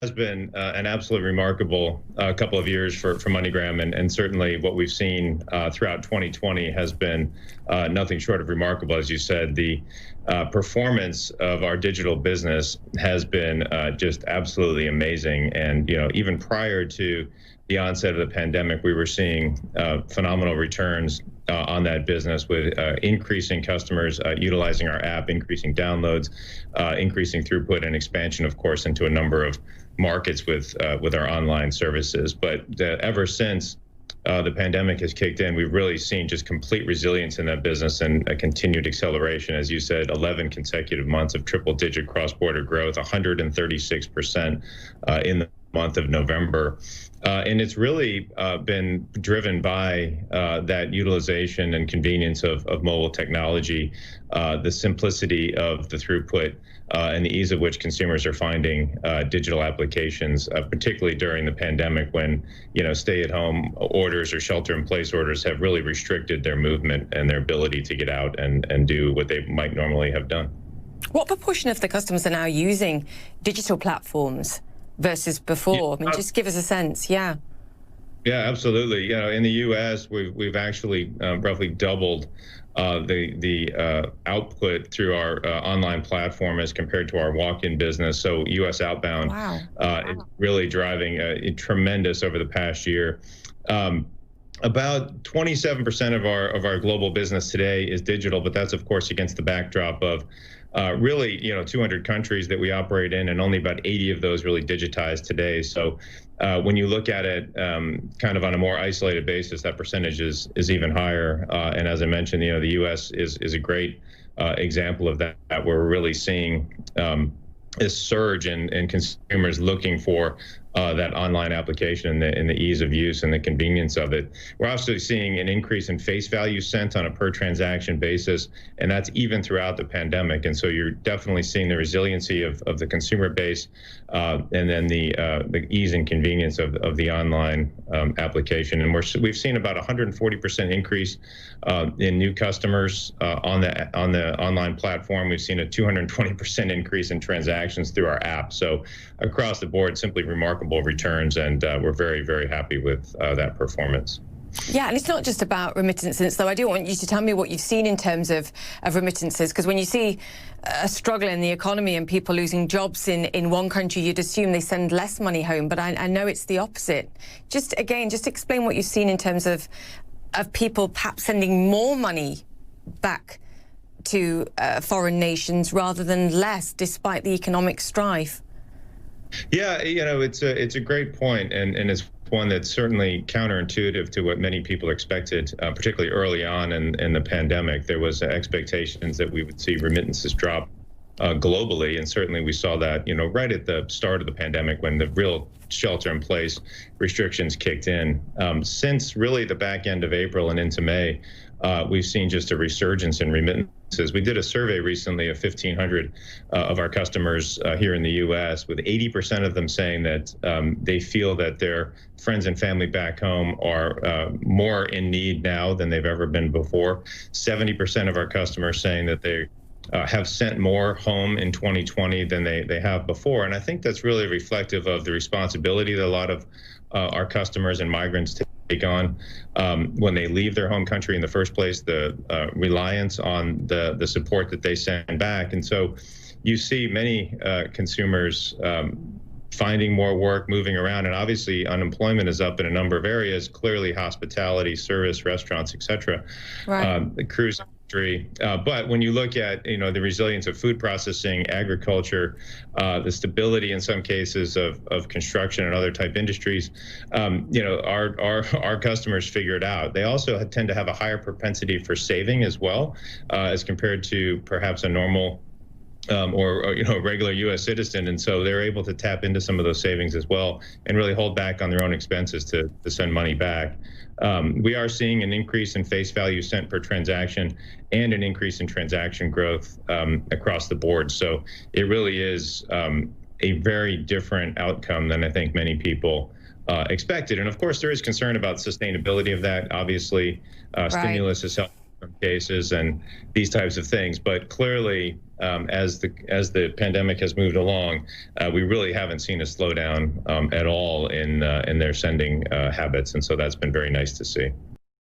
has been an absolutely remarkable couple of years for MoneyGram, and certainly what we've seen throughout 2020 has been nothing short of remarkable. As you said, the performance of our digital business has been just absolutely amazing. And even prior to the onset of the pandemic, we were seeing phenomenal returns on that business, with increasing customers utilizing our app, increasing downloads, increasing throughput, and expansion, of course, into a number of markets with our online services. But ever since the pandemic has kicked in, we've really seen just complete resilience in that business and a continued acceleration. As you said, 11 consecutive months of triple-digit cross-border growth, 136% in the month of November. And it's really been driven by that utilization and convenience of mobile technology, the simplicity of the throughput, and the ease of which consumers are finding digital applications, particularly during the pandemic, when stay-at-home orders or shelter-in-place orders have really restricted their movement and their ability to get out and do what they might normally have done. What proportion of the customers are now using digital platforms versus before? I mean, just give us a sense. Yeah, absolutely. In the U.S., we've actually roughly doubled the output through our online platform as compared to our walk-in business. So U.S. outbound is really driving a tremendous over the past year. About 27% of our global business today is digital, but that's of course against the backdrop of really 200 countries that we operate in, and only about 80 of those really digitized today. So when you look at it kind of on a more isolated basis, that percentage is even higher. And as I mentioned, the U.S. is a great example of that, where we're really seeing this surge in consumers looking for that online application and the ease of use and the convenience of it. We're also seeing an increase in face value sent on a per transaction basis, and that's even throughout the pandemic. And so you're definitely seeing the resiliency of the consumer base, and then the ease and convenience of the online application. And we've seen about 140% increase in new customers on the online platform. We've seen a 220% increase in transactions through our app. So across the board, simply remarkable returns, and we're very, very happy with that performance. Yeah, and it's not just about remittances, though. I do want you to tell me what you've seen in terms of remittances, because when you see a struggle in the economy and people losing jobs in one country, you'd assume they send less money home, but I know it's the opposite. Just explain what you've seen in terms of people perhaps sending more money back to foreign nations rather than less, despite the economic strife. Yeah, it's a great point, and it's one that's certainly counterintuitive to what many people expected, particularly early on in the pandemic. There was expectations that we would see remittances drop globally, and certainly we saw that, right at the start of the pandemic, when the real shelter-in-place restrictions kicked in. Since really the back end of April and into May, we've seen just a resurgence in remittances. We did a survey recently of 1,500 of our customers here in the U.S., with 80% of them saying that they feel that their friends and family back home are more in need now than they've ever been before. 70% of our customers saying that they have sent more home in 2020 than they have before. And I think that's really reflective of the responsibility that a lot of our customers and migrants take on when they leave their home country in the first place, the reliance on the support that they send back. And so you see many consumers finding more work, moving around, and obviously unemployment is up in a number of areas, clearly hospitality, service, restaurants, et cetera, the cruise industry. But when you look at the resilience of food processing, agriculture, the stability in some cases of construction and other type industries, our customers figure it out. They also tend to have a higher propensity for saving as well, as compared to perhaps a normal or regular U.S. citizen, and so they're able to tap into some of those savings as well and really hold back on their own expenses to send money back. We are seeing an increase in face value sent per transaction and an increase in transaction growth across the board. So it really is a very different outcome than I think many people expected. And of course, there is concern about sustainability of that. Obviously, stimulus has helped cases and these types of things. But clearly, as the pandemic has moved along, we really haven't seen a slowdown at all in their sending habits, and so that's been very nice to see.